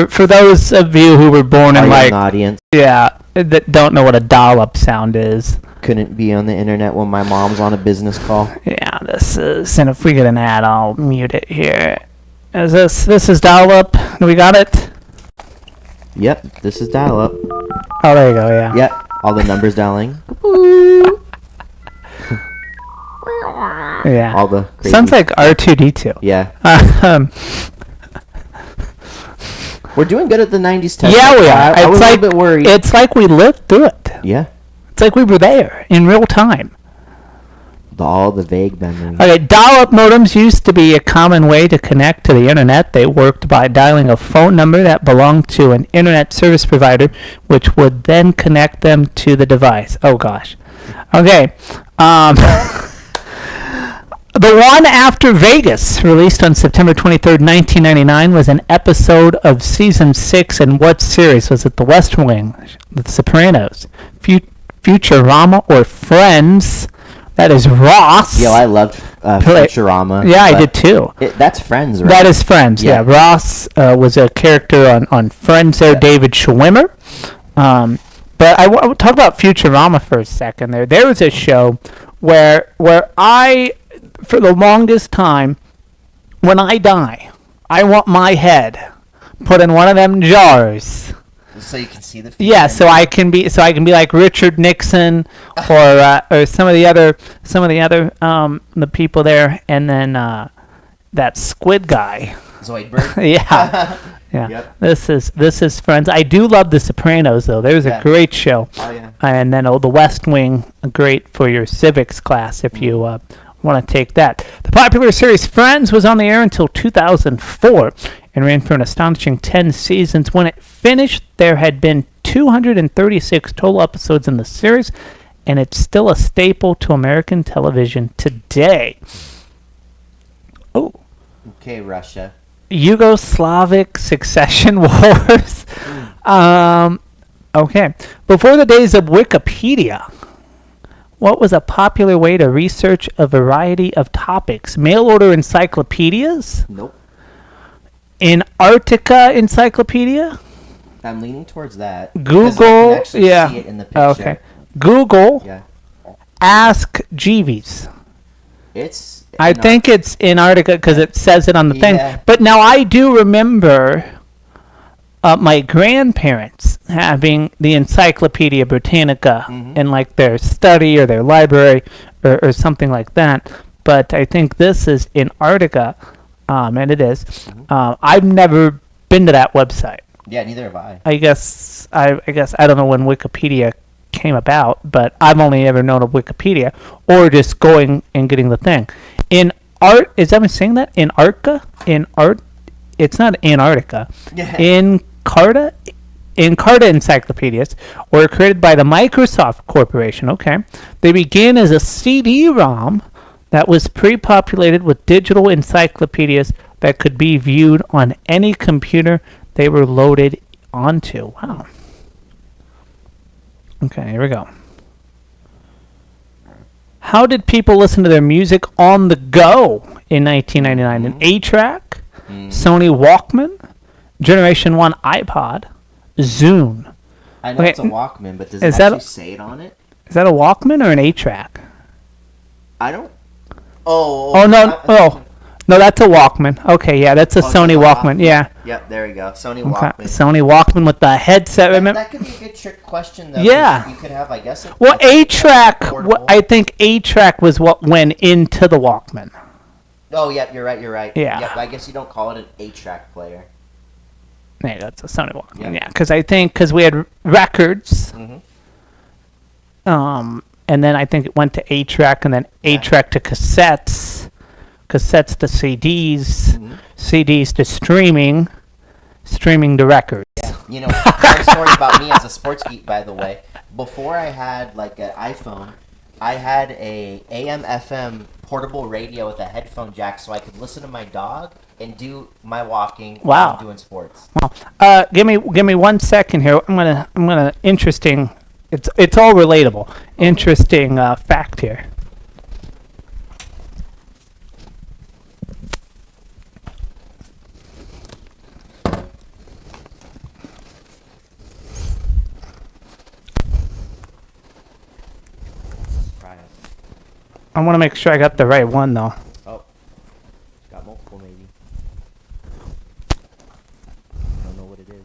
For those of you who were born in like audience. Yeah, that don't know what a dial-up sound is. Couldn't be on the internet when my mom's on a business call. Yeah, this is, and if we get an ad, I'll mute it here. Is this is dial-up? Do we got it? Yep, this is dial-up. Oh, there you go. Yeah. Yep, all the numbers dialing. Yeah. All the crazy Sounds like R2D2. Yeah. We're doing good at the 90s test. Yeah, we are. I was a little bit worried. It's like we lived through it. Yeah. It's like we were there in real time. All the vague memories. Okay, dial-up modems used to be a common way to connect to the internet. They worked by dialing a phone number that belonged to an internet service provider, which would then connect them to the device. Oh, gosh. Okay. The one after Vegas, released on September 23rd, 1999, was an episode of Season 6 in what series? Was it The West Wing, The Sopranos, Futurama, or Friends? That is Ross. Yo, I loved Futurama. Yeah, I did too. That's Friends, right? That is Friends, yeah. Ross was a character on Friends there, David Schwimmer. But I want to talk about Futurama for a second there. There was a show where I, for the longest time, when I die, I want my head put in one of them jars. So you can see the future. Yeah, so I can be like Richard Nixon or some of the other the people there, and then that squid guy. Zoidberg. Yeah. Yeah. Yep. This is Friends. I do love The Sopranos though. There's a great show. Oh yeah. And then The West Wing, great for your civics class if you want to take that. The popular series Friends was on the air until 2004 and ran for an astonishing 10 seasons. When it finished, there had been 236 total episodes in the series, and it's still a staple to American television today. Oh. Okay, Russia. Yugoslavic succession wars. Okay. Before the days of Wikipedia, what was a popular way to research a variety of topics? Mail order encyclopedias? Nope. Antarctica encyclopedia? I'm leaning towards that. Google, I can yeah. see it in the picture. Okay. Google. Yeah. Ask Jeeves. It's. I think it's Antarctica because it says it on the thing. But now I do remember my grandparents having the Encyclopedia Britannica in like their study or their library or something like that. But I think this is Antarctica, and it is. I've never been to that website. Yeah, neither have I. I guess I don't know when Wikipedia came about, but I've only ever known of Wikipedia or just going and getting the thing. Is that me saying that? It's not Antarctica. Yeah. Encarta? Encarta encyclopedias were created by the Microsoft Corporation. Okay. They began as a CD-ROM that was pre-populated with digital encyclopedias that could be viewed on any computer they were loaded onto. Wow. Okay, here we go. How did people listen to their music on the go in 1999? An 8-track, Sony Walkman, Generation 1 iPod, Zune. I know Okay, it's a Walkman, but does is it that actually a- say it on it? Is that a Walkman or an 8-track? I don't. Oh. Oh, no. Oh, no, that's a Walkman. Okay, yeah, that's a Oh, Sony it's a Walkman. Yeah. Yep, there we go. Sony Okay. Walkman. Sony Walkman with the headset. That, Remember? that could be a good trick question, though. 'cause Yeah. You could have, I guess. Well, like, 8-track, portable. I think 8-track was what went into the Walkman. Oh, yep, you're right. Yeah. Yep, I guess you don't call it an 8-track player. Yeah, that's a Sony Walkman. Yeah. Yeah, because we had records, Mhm. and then I think it went to 8-track, and then 8-track to cassettes to CDs, Mhm. CDs to streaming to records. Yeah. You know, fun story about me as a sports geek, by the way. Before I had like an iPhone, I had a AM/FM portable radio with a headphone jack, so I could listen to my dog and do my walking while Wow. I'm doing sports. Well, give me 1 second here. I'm gonna interesting. It's all relatable. Interesting fact here. Surprise. I want to make sure I got the right one though. Oh, got multiple maybe. I don't know what it is.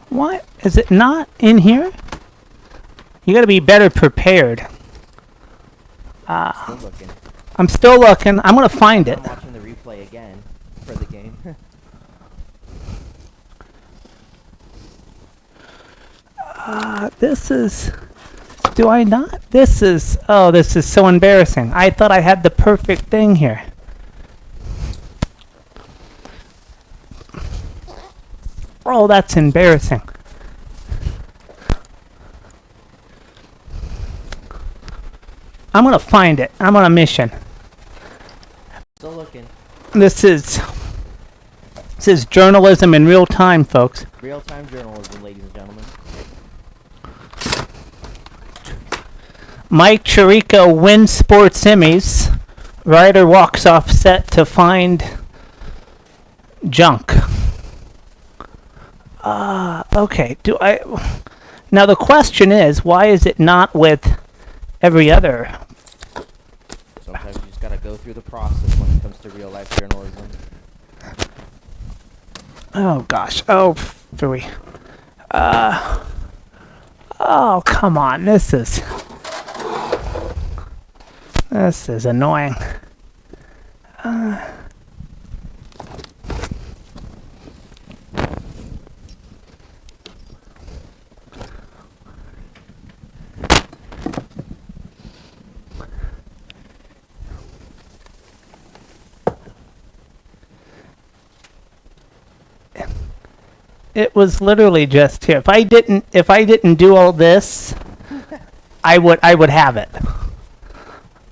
What? Is it not in here? You got to be better prepared. Still looking. I'm still looking. I'm gonna find it. I'm watching the replay again for the game. This is. Do I not? This is. Oh, this is so embarrassing. I thought I had the perfect thing here. Oh, that's embarrassing. I'm gonna find it. I'm on a mission. Still looking. This is journalism in real time, folks. Real-time journalism, ladies and gentlemen. Mike Chirico wins sports Emmys. Ryder walks off set to find junk. Okay. Now the question is, why is it not with every other? Sometimes you just gotta go through the process when it comes to real-life journalism. Oh gosh. Oh, phooey. Oh, come on. This is annoying. It was literally just here. If I didn't do all this, I would have it.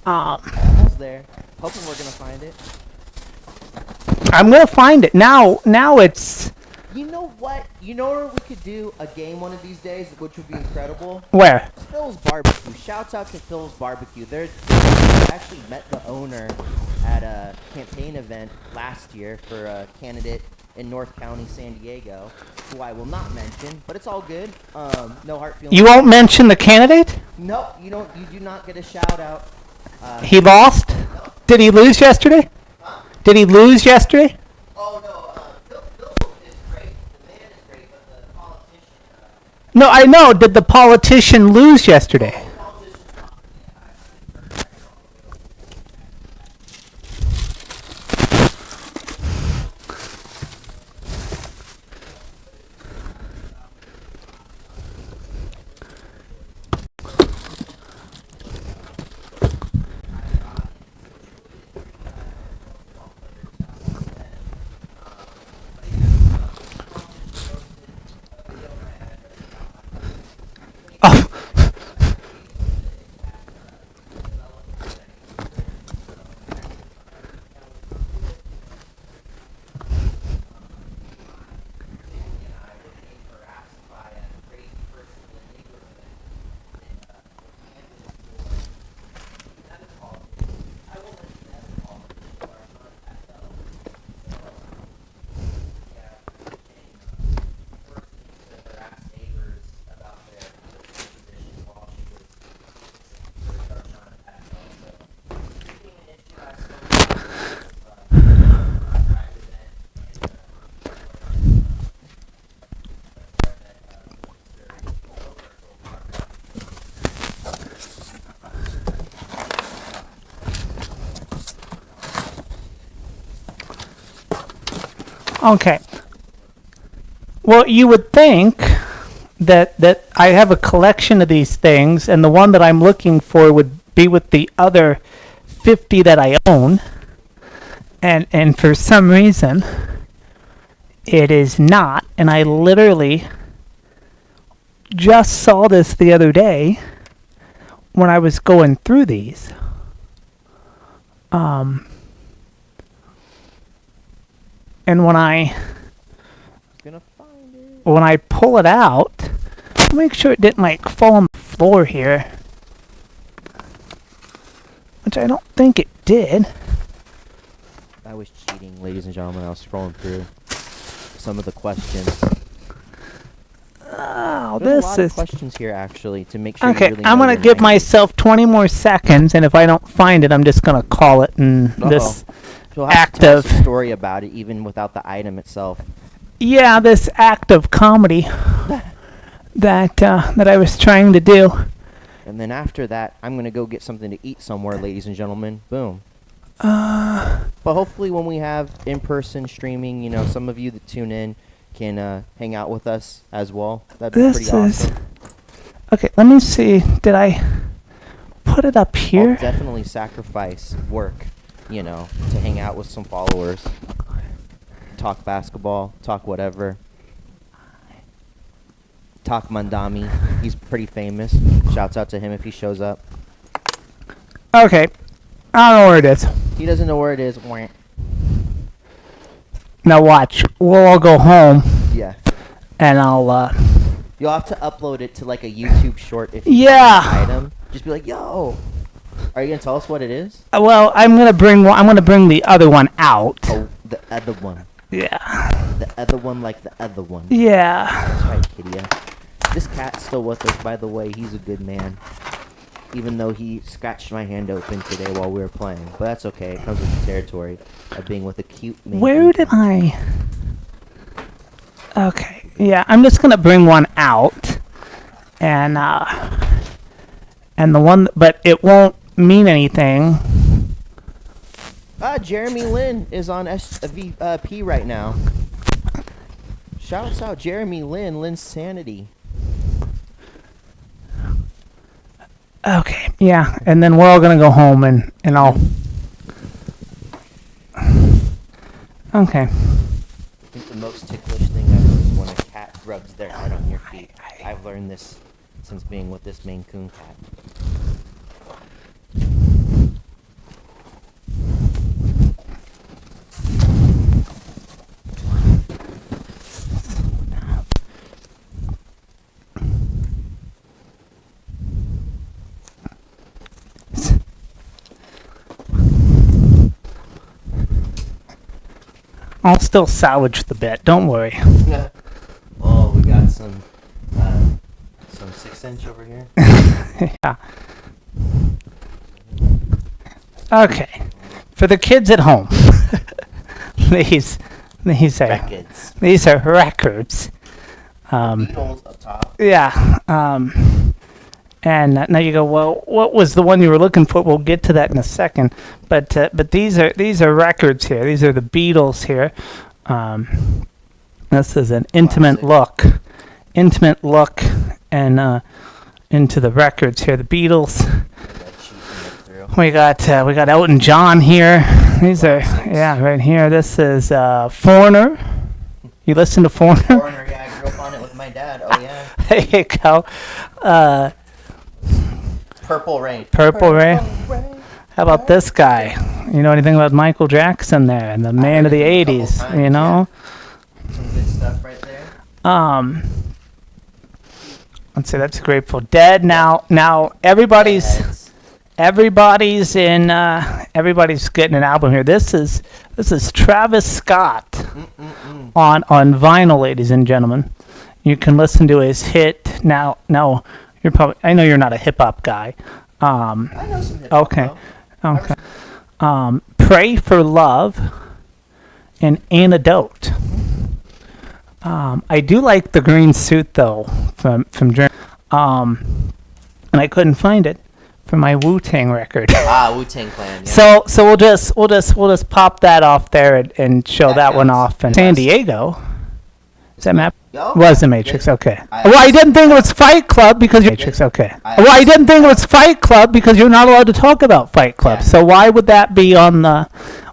Almost there. Hoping we're gonna find it. I'm gonna find it now. Now it's You know what? You know where we could do a game one of these days, which would be incredible? where? Phil's Barbecue. Shouts out to Phil's Barbecue. They actually met the owner at a campaign event last year for a candidate in North County, San Diego, who I will not mention, but it's all good. No hard feelings. You won't mention the candidate? Nope, you don't. You do not get a shout out. He lost? Did he lose yesterday? Did he lose yesterday? Oh no, Phil is great. The man is great, but the politician. No, I know. Did the politician lose yesterday? Okay. Well, you would think that I have a collection of these things, and the one that I'm looking for would be with the other 50 that I own, and for some reason, it is not. And I literally just saw this the other day when I was going through these. And when I pull it out, make sure it didn't like fall on the floor here, which I don't think it did. I was cheating, ladies and gentlemen. I was scrolling through some of the questions. Oh, There's a this lot of is questions here, actually, to make sure. okay. You really I'm know gonna your give 90s. myself 20 more seconds, and if I don't find it, I'm just gonna call it. And this You'll have to tell us a story about it, even without the item itself. yeah, this act of comedy that I was trying to do. And then after that, I'm gonna go get something to eat somewhere, ladies and gentlemen. Boom. But hopefully, when we have in-person streaming, you know, some of you that tune in can hang out with us as well. That'd be pretty awesome. Okay. Let me see. Did I put it up I'll here? definitely sacrifice work, you know, to hang out with some followers. Talk basketball, talk whatever. Talk Mandami. He's pretty famous. Shouts out to him if he shows up. Okay. I don't know where it is. He doesn't know where it is. Wah. Now watch. We'll all go home, Yeah. and I'll. You'll have to upload it to like a YouTube short if you Yeah. find an item. Just be like, yo. Are you gonna tell us what it is? Well, I'm gonna bring one. I'm gonna bring the other one out. Oh, the other one. Yeah. The other one like the other one. Yeah. That's right, Kitty. This cat's still with us, by the way. He's a good man. Even though he scratched my hand open today while we were playing. But that's okay. It comes with the territory of being with a cute man. Where did I? Okay. Yeah, I'm just gonna bring one out, and the one, but it won't mean anything. Jeremy Lin is on SVP right now. Shouts out Jeremy Lin, Lin's Sanity. Okay. Yeah, and then we're all gonna go home, and I'll. Okay. I think the most ticklish thing ever is when a cat rubs their head on your feet. I've learned this since being with this Maine Coon cat. I'll still salvage the bit. Don't worry. Oh, we got some 6-inch over here. Yeah. Okay. For the kids at home, these are Records. these are records. Beatles up top. Yeah. And now you go, well, what was the one you were looking for? We'll get to that in a second. But these are records here. These are the Beatles here. This is an intimate look, and into the records here. The Beatles. We got Elton John here. These are right here. This is Foreigner. You listen to Foreigner? Foreigner, yeah, I grew up on it with my dad. Oh yeah. There you go. Purple Rain. Purple Rain. How about this guy? You know anything about Michael Jackson there and the man of the heard him a couple 80s, times, you know? Some good stuff right there. Let's see, that's Grateful Dead. Now everybody's getting an album here. This is Travis Scott on vinyl, ladies and gentlemen. You can listen to his hit now. I know you're not a hip hop guy. I know some hip hop. Okay. Okay. Pray for Love and Antidote. I do like the green suit though from Germany. And I couldn't find it for my Wu-Tang record. Wu-Tang Clan. Yeah. So we'll just pop that off there and show That that one counts. off. And San Diego. Is that map? Oh, Was the Matrix? yeah. Okay. I- Well, I didn't think it was Fight Club because you Matrix. Okay. I- Well, I didn't think it was Fight Club because you're not allowed to talk about Fight Club. Yeah. So why would that be on the?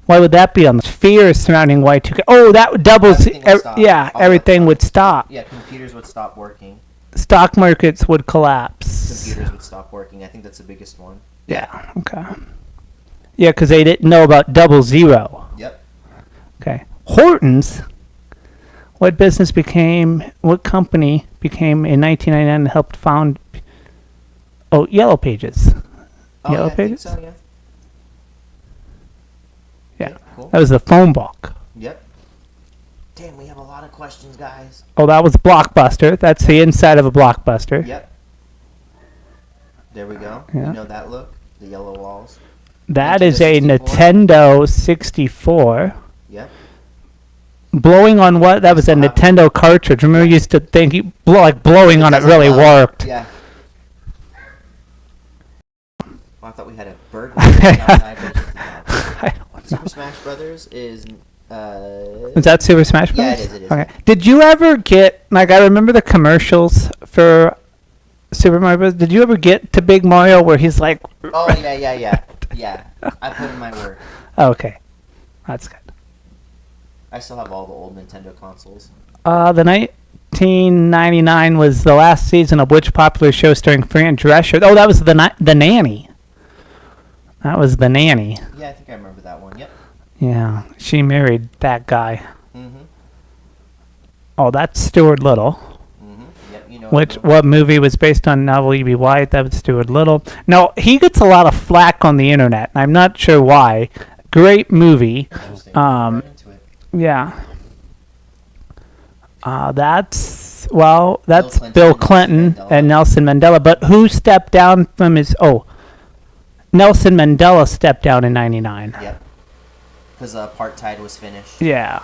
Why would that be on the fears surrounding Y2K? Oh, that doubles. Everything would stop. Yeah, All everything the- would stop. Yeah, computers would stop working. Stock markets would collapse. Computers would stop working. I think that's the biggest one. Yeah. Okay. Yeah, because they didn't know about 00. Yep. Okay. Hortons. What business became? What company became in 1999 and helped found? Oh, Yellow Pages. Oh, Yellow yeah, I think Pages? so, yeah. Yeah. Cool. That was the phone book. Yep. Damn, we have a lot of questions, guys. Oh, that was Blockbuster. That's the inside of a Blockbuster. Yep. There we go. Yeah. You know that look? The yellow walls. That is a Nintendo Nintendo 64. Yep. Blowing on what? That was a Still have it. Nintendo cartridge. Remember, you used to think blowing on it doesn't really blow. worked. Yeah. Oh, I thought we had a bird. I don't know. Super Smash Brothers is. Is that Super Smash Bros? Yeah, it is, it is. Okay. Did you ever get like I remember the commercials for Super Mario Bros. Did you ever get to Big Mario where he's like? Oh yeah. I put in my word. Okay, that's good. I still have all the old Nintendo consoles. The 1999 was the last season of which popular show starring Fran Drescher? Oh, that was the Nanny. That was the Nanny. Yeah, I think I remember that one. Yep. Yeah, she married that guy. Mhm. Oh, that's Stuart Little. Mhm. Yep. You know. What movie was based on novel E.B. White? That was Stuart Little. No, he gets a lot of flack on the internet. I'm not sure why. Great movie. Interesting. Um, Right into it. Yeah. That's Clinton Bill and Clinton Nelson Mandela. and Nelson Mandela. But who stepped down from his? Oh, Nelson Mandela stepped down in '99. Yep. Because apartheid was finished. Yeah.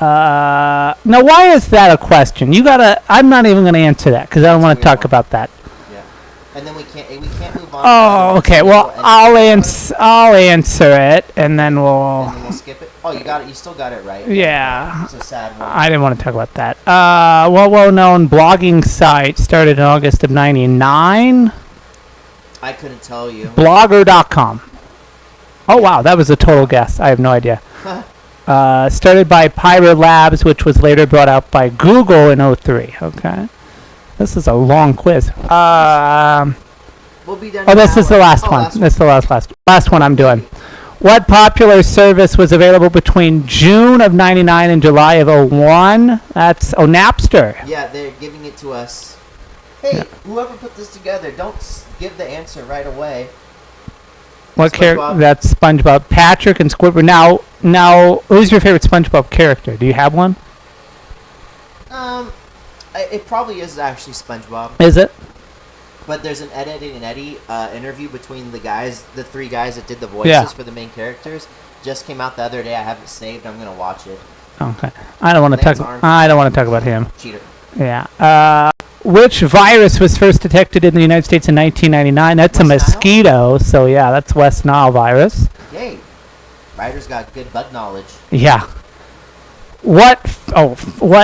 Now, why is that a question? You gotta. I'm not even gonna answer that because I don't want to That's what we talk about that. Yeah. And then we can't move on. Oh, okay. Well, I'll answer it, and then we'll. And then we'll skip it. Oh, you got it. You still got it right. Yeah. It's a sad one. I didn't want to talk about that. Well-known blogging site started in August of '99. I couldn't tell you. Blogger.com. Oh wow, that was a total guess. I have no idea. Started by Pyro Labs, which was later brought out by Google in '03. Okay. This is a long quiz. We'll be done. Oh, in this an is the hour. last Oh, one. last This is the last one I'm doing. What popular service was available between June of '99 and July of '01? That's Napster. Yeah, they're giving it to us. Hey, whoever put this together, don't give the answer right away. What character? SpongeBob. That's SpongeBob. Patrick and Squidward. Now, who's your favorite SpongeBob character? Do you have one? It probably is actually SpongeBob, Is it? but there's an Ed, Eddie, and Eddie interview between the three guys that did the voices Yeah. for the main characters. Just came out the other day. I have it saved. I'm gonna watch it. Okay. I don't want to Name's talk. Arnold. I don't want to talk about him. Cheater. Yeah. Which virus was first detected in the United States in 1999? That's a West Nile? mosquito. So yeah, that's West Nile virus. Yay! Ryder's got good bug knowledge. Yeah. What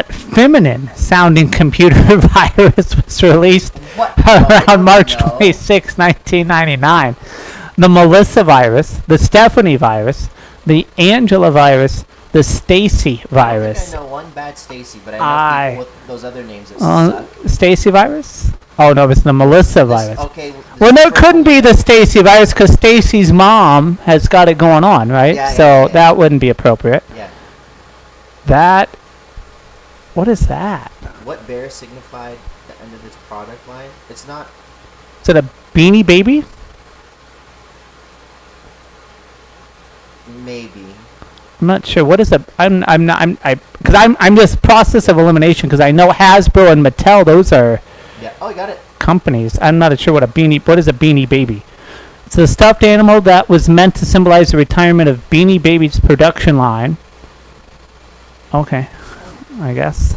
feminine sounding computer virus was released What? around March No. 26, 1999? The Melissa virus, the Stephanie virus, the Angela virus, the Stacy I virus. think I know one bad Stacy, but I know people with those other names that suck. Stacy virus? Oh no, it's the Melissa virus. Okay. Well, no, it couldn't be the Stacy virus because Stacy's mom has got it going on, right? Yeah, so yeah, yeah. that wouldn't be appropriate. Yeah. That. What is that? What bear signified the end of its product line? It's not. Is it a Beanie Baby? Maybe. I'm not sure. What is a? I'm just process of elimination because I know Hasbro and Mattel. Those are Yeah. Oh, you got it. companies. I'm not sure what what is a Beanie Baby. It's a stuffed animal that was meant to symbolize the retirement of Beanie Baby's production line. Okay, I guess.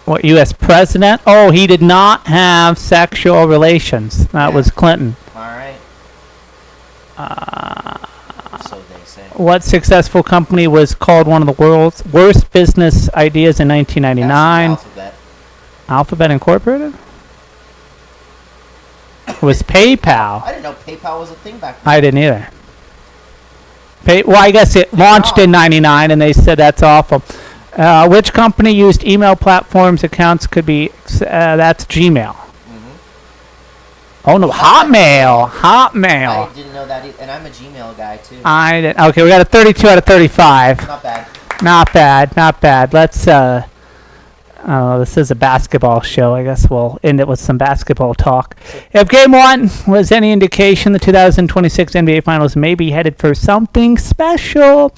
What, U.S. president? Oh, he did not have sexual relations. That was Clinton. All right. So they say. What successful company was called one of the world's worst business ideas in 1999? Alphabet. Alphabet Incorporated? It was PayPal. I didn't know PayPal was a thing back then. I didn't either. Well, I guess it launched in 99, and they said that's awful. Which company used email platforms accounts could be, that's Gmail. Oh, no, Hotmail. Hotmail. I didn't know that either, and I'm a Gmail guy, too. Okay, we got a 32 out of 35. Not bad. Not bad, not bad. Let's, this is a basketball show. I guess we'll end it with some basketball talk. If Game 1 was any indication, the 2026 NBA Finals may be headed for something special.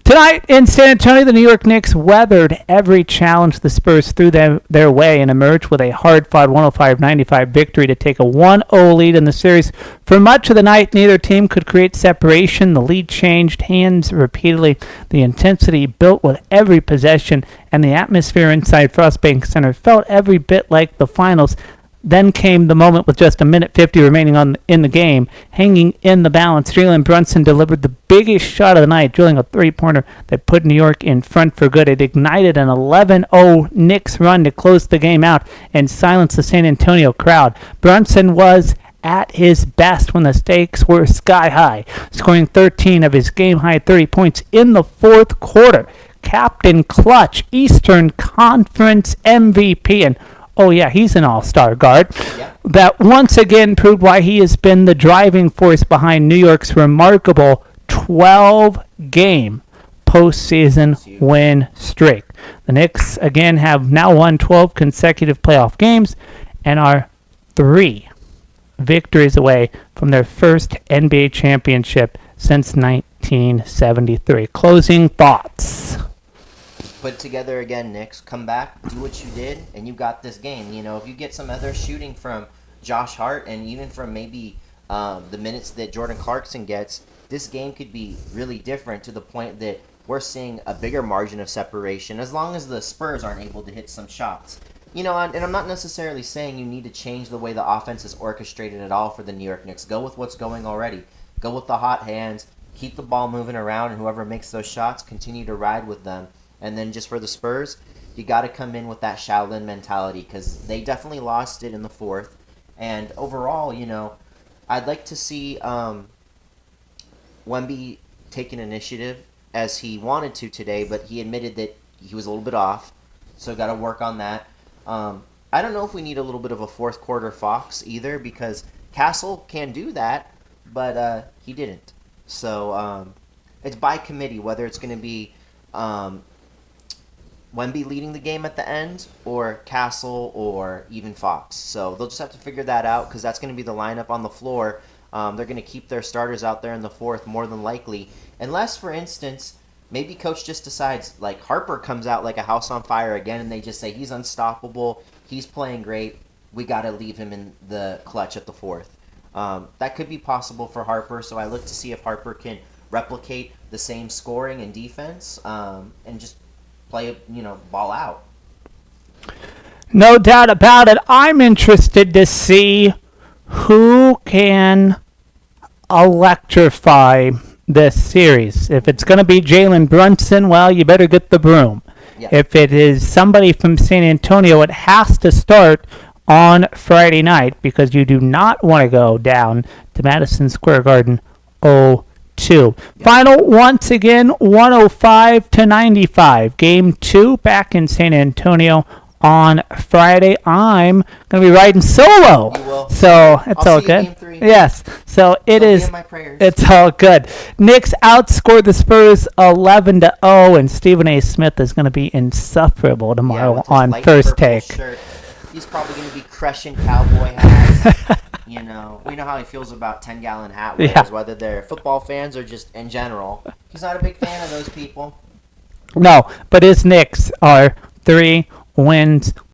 Tonight in San Antonio, the New York Knicks weathered every challenge the Spurs threw their way and emerged with a hard-fought 105-95 victory to take a 1-0 lead in the series. For much of the night, neither team could create separation. The lead changed hands repeatedly. The intensity built with every possession, and the atmosphere inside Frostbank Center felt every bit like the finals. Then came the moment with just a minute 50 remaining in the game. Hanging in the balance, Jalen Brunson delivered the biggest shot of the night, drilling a three-pointer that put New York in front for good. It ignited an 11-0 Knicks run to close the game out and silence the San Antonio crowd. Brunson was at his best when the stakes were sky high, scoring 13 of his game-high 30 points in the fourth quarter. Captain Clutch, Eastern Conference MVP, and oh, yeah, he's an all-star guard. Yep. That once again proved why he has been the driving force behind New York's remarkable 12-game postseason win streak. The Knicks, again, have now won 12 consecutive playoff games and are 3 victories away from their first NBA championship since 1973. Closing thoughts. Put it together again, Knicks. Come back, do what you did, and you got this game. You know, if you get some other shooting from Josh Hart and even from maybe the minutes that Jordan Clarkson gets, this game could be really different to the point that we're seeing a bigger margin of separation as long as the Spurs aren't able to hit some shots. You know, and I'm not necessarily saying you need to change the way the offense is orchestrated at all for the New York Knicks. Go with what's going already. Go with the hot hands. Keep the ball moving around, and whoever makes those shots, continue to ride with them. And then just for the Spurs, you got to come in with that Shaolin mentality because they definitely lost it in the fourth. And overall, you know, I'd like to see Wemby take an initiative as he wanted to today, but he admitted that he was a little bit off. So got to work on that. I don't know if we need a little bit of a fourth quarter Fox either because Castle can do that, but he didn't. So it's by committee whether it's going to be Wemby leading the game at the end, or Castle, or even Fox. So they'll just have to figure that out because that's going to be the lineup on the floor. They're going to keep their starters out there in the fourth more than likely. Unless, for instance, maybe coach just decides, like Harper comes out like a house on fire again and they just say he's unstoppable, he's playing great, we got to leave him in the clutch at the fourth. That could be possible for Harper, so I look to see if Harper can replicate the same scoring and defense and just play, ball out. No doubt about it. I'm interested to see who can electrify this series. If it's going to be Jalen Brunson, well, you better get the broom. Yeah. If it is somebody from San Antonio, it has to start on Friday night because you do not want to go down to Madison Square Garden 0-2. Final, once again, 105-95. Game 2 back in San Antonio on Friday. I'm going to be riding solo. You will. So it's I'll all see you good. Game 3. Yes. So it Don't is. be in my prayers. It's all good. Knicks outscored the Spurs 11-0, and Stephen A. Smith is going to be insufferable tomorrow with his on light First purple Take. Shirt. He's probably going to be crushing cowboy hats. We know how he feels about 10-gallon hat wearers, Yeah. whether they're football fans or just in general. He's not a big fan of those people. No, but his Knicks are 3 wins